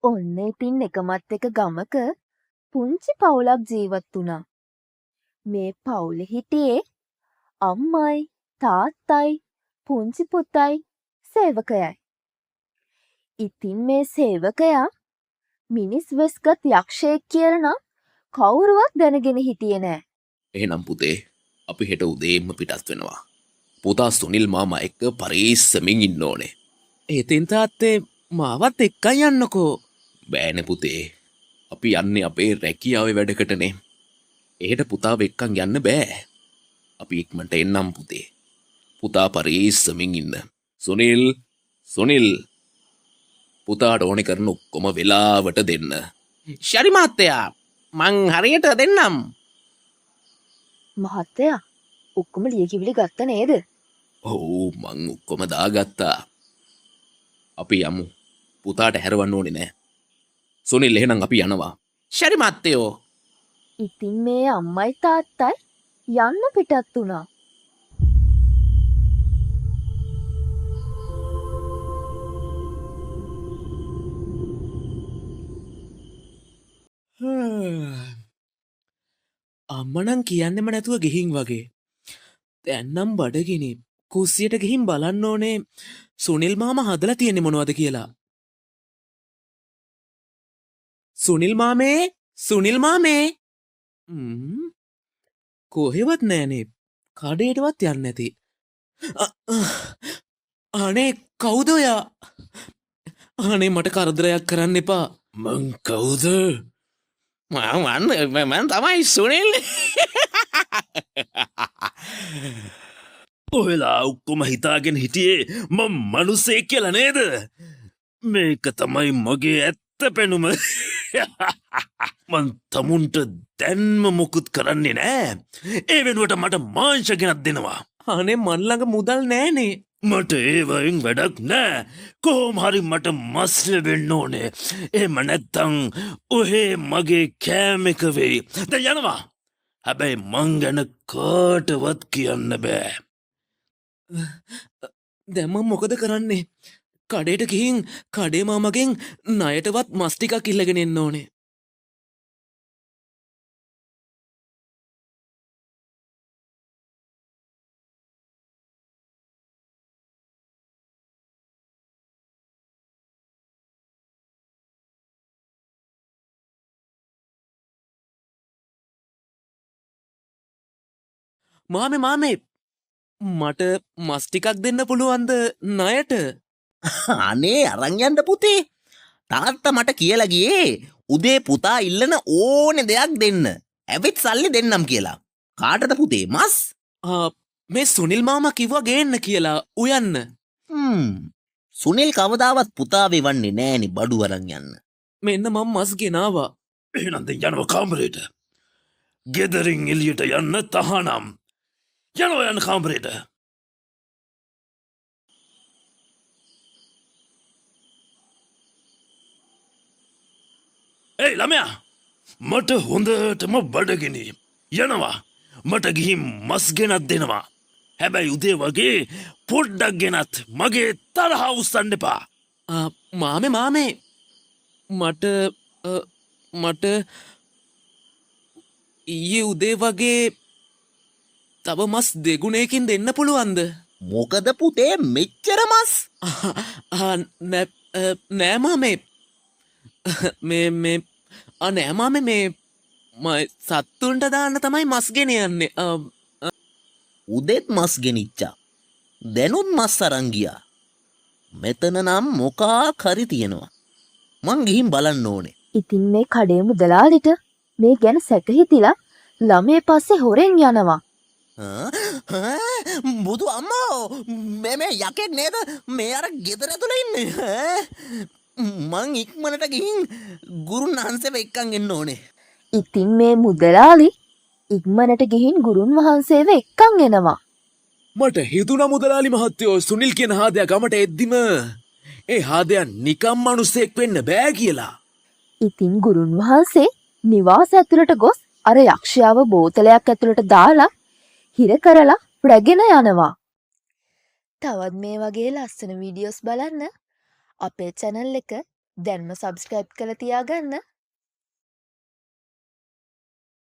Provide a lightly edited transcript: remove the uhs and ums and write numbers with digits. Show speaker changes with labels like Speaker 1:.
Speaker 1: ඔන්න ඉතින් එකමත් එක ගමක පුංචි පවුලක් ජීවත් වුණා. මේ පවුලේ හිටියේ අම්මයි, තාත්තයි, පුංචි පුතයි, සේවකයයි. ඉතින් මේ සේවකයා මිනිස් වෙස්ගත් යක්ෂයෙක් කියලා නම් කවුරුවත් දැනගෙන හිටියේ නෑ.
Speaker 2: එහෙනම් පුතේ අපි හෙට උදේම පිටත් වෙනවා. පුතා සුනිල් මාමා එක්ක පරීස්සමින් ඉන්න ඕනේ.
Speaker 3: ඒතෙන් තාත්තේ මාවත් එක්කයි යන්නකෝ.
Speaker 2: බෑනේ පුතේ. අපි යන්නේ අපේ රැකියාවේ වැඩකටනේ. එහෙට පුතාව එක්කන් යන්න බෑ. අපි ඉක්මනට එන්නම් පුතේ. පුතා පරීස්සමින් ඉන්න. සුනිල් පුතාට ඕනේ කරන ඔක්කොම වෙලාවට දෙන්න.
Speaker 3: ශරි මහත්තයා මං හරියට දෙන්නම්.
Speaker 1: මහත්තයා ඔක්කොම ලියකිවිලි ගත්ත නේද?
Speaker 2: ඔව් මං ඔක්කොම දාගත්තා. අපි යමු. පුතාට හැරවන්න ඕනේ නෑ. සුනිල් එහෙනම් අපි යනවා.
Speaker 3: ශරි මහත්තයෝ
Speaker 1: ඉතින් මේ අම්මයි තාත්තයි යන්න පිටත් වුණා.
Speaker 3: අම්මනම් කියන්නෙම නැතුව ගිහින් වගේ. දැන්නම් බඩගිනි. කුස්සියට ගිහින් බලන්න ඕනේ සුනිල් මාමා හදලා තියෙන්නේ මොනවද කියලා. සුනිල් මාමේ කොහෙවත් නෑනේ. කඩේටවත් යන්නේ නැති. අනේ කවුද ඔයා? අනේ මට කරදරයක් කරන්න එපා.
Speaker 2: මං කවුද?
Speaker 3: මන් තමයි සුනිල්.
Speaker 2: ඔයලා ඔක්කොම හිතාගෙන හිටියේ මම මිනිසෙක් කියලා නේද? මේක තමයි මගේ ඇත්ත පෙනුම. මං තමුන්ට දැන්ම මොකුත් කරන්නේ නෑ. ඒ වෙනුවට මට මාංශ ගෙනත් දෙනවා.
Speaker 3: අනේ මන් ළඟ මුදල් නෑනේ.
Speaker 2: මට ඒවයින් වැඩක් නෑ. කොහොම හරි මට මස් ලැබෙන්න ඕනේ. එහෙම නැත්තම් ඔහේ මගේ කෑම එක වෙයි. දැන් යනවා. හැබැයි මං ගැන කාටවත් කියන්න බෑ.
Speaker 3: දැන් මම මොකද කරන්නේ? කඩේට ගිහින් කඩේ මාමගෙන් ණයටවත් මස් ටිකක් ඉල්ලගෙන එන්න ඕනේ. මාමේ මට මස් ටිකක් දෙන්න පුළුවන්ද ණයට?
Speaker 4: අනේ අරන් යන්න පුතේ. තාත්තා මට කියලා ගියේ උදේ පුතා ඉල්ලන ඕනේ දෙයක් දෙන්න. ඇවිත් සල්ලි දෙන්නම් කියලා. කාටද පුතේ මස්?
Speaker 3: මේ සුනිල් මාමා කිව්වා ගේන්න කියලා උයන්න.
Speaker 4: සුනිල් කවදාවත් පුතා වෙවන්නේ නෑනේ බඩු අරන් යන්න.
Speaker 3: මෙන්න මම මස් ගෙනාවා.
Speaker 2: එහෙනම් දැන් යනවා කාමරේට. ගෙදරින් එළියට යන්න තහනම්. යන්න කාමරේට. ඒ ළමයා මට හොඳටම බඩගිනි. යනවා. මට ගිහින් මස් ගෙනත් දෙනවා. හැබැයි උදේ වගේ පොඩ්ඩක් ගෙනත් මගේ තරහ උස්සන්න එපා.
Speaker 3: මාමේ මට ඊයේ උදේ වගේ තව මස් දෙගුණයකින් දෙන්න පුළුවන්ද?
Speaker 4: මොකද පුතේ මෙච්චර මස්?
Speaker 3: නෑ මාමේ. නෑ මාමේ මේ සත්තුන්ට දාන්න තමයි මස් ගෙන යන්නේ.
Speaker 4: උදෙත් මස් ගෙනිච්චා. දැනුත් මස් අරන් ගියා. මෙතන නම් මොකක් හරි තියෙනවා. මං ගිහින් බලන්න ඕනේ.
Speaker 1: ඉතින් මේ කඩේ මුදලාලිට මේ ගැන සැක හිතිලා ළමේ පස්සේ හොරෙන් යනවා.
Speaker 4: බුදු අම්මෝ මේ යකෙක් නේද මේ අර ගෙදර ඇතුළේ ඉන්නේ? මං ඉක්මනට ගිහින් ගුරුන් වහන්සේව එක්කන් එන්න ඕනේ.
Speaker 1: ඉතින් මේ මුදලාලි ඉක්මනට ගිහින් ගුරුන් වහන්සේව එක්කන් එනවා.
Speaker 3: මට හිතුණා මුදලාලි මහත්තයෝ සුනිල් කියන හාදයා ගමට එද්දිම ඒ හාදයා නිකම් මිනිසෙක් වෙන්න බෑ කියලා.
Speaker 1: ඉතින් ගුරුන් වහන්සේ නිවාස ඇතුළට ගොස් අර යක්ෂයාව බෝතලයක් ඇතුළට දාලා හිර කරලා රැගෙන යනවා. තවත් මේ වගේ ලස්සන වීඩියෝස් බලන්න අපේ channel එක දැන්ම සබස්ක්‍රයිබ් කළ තියාගන්න.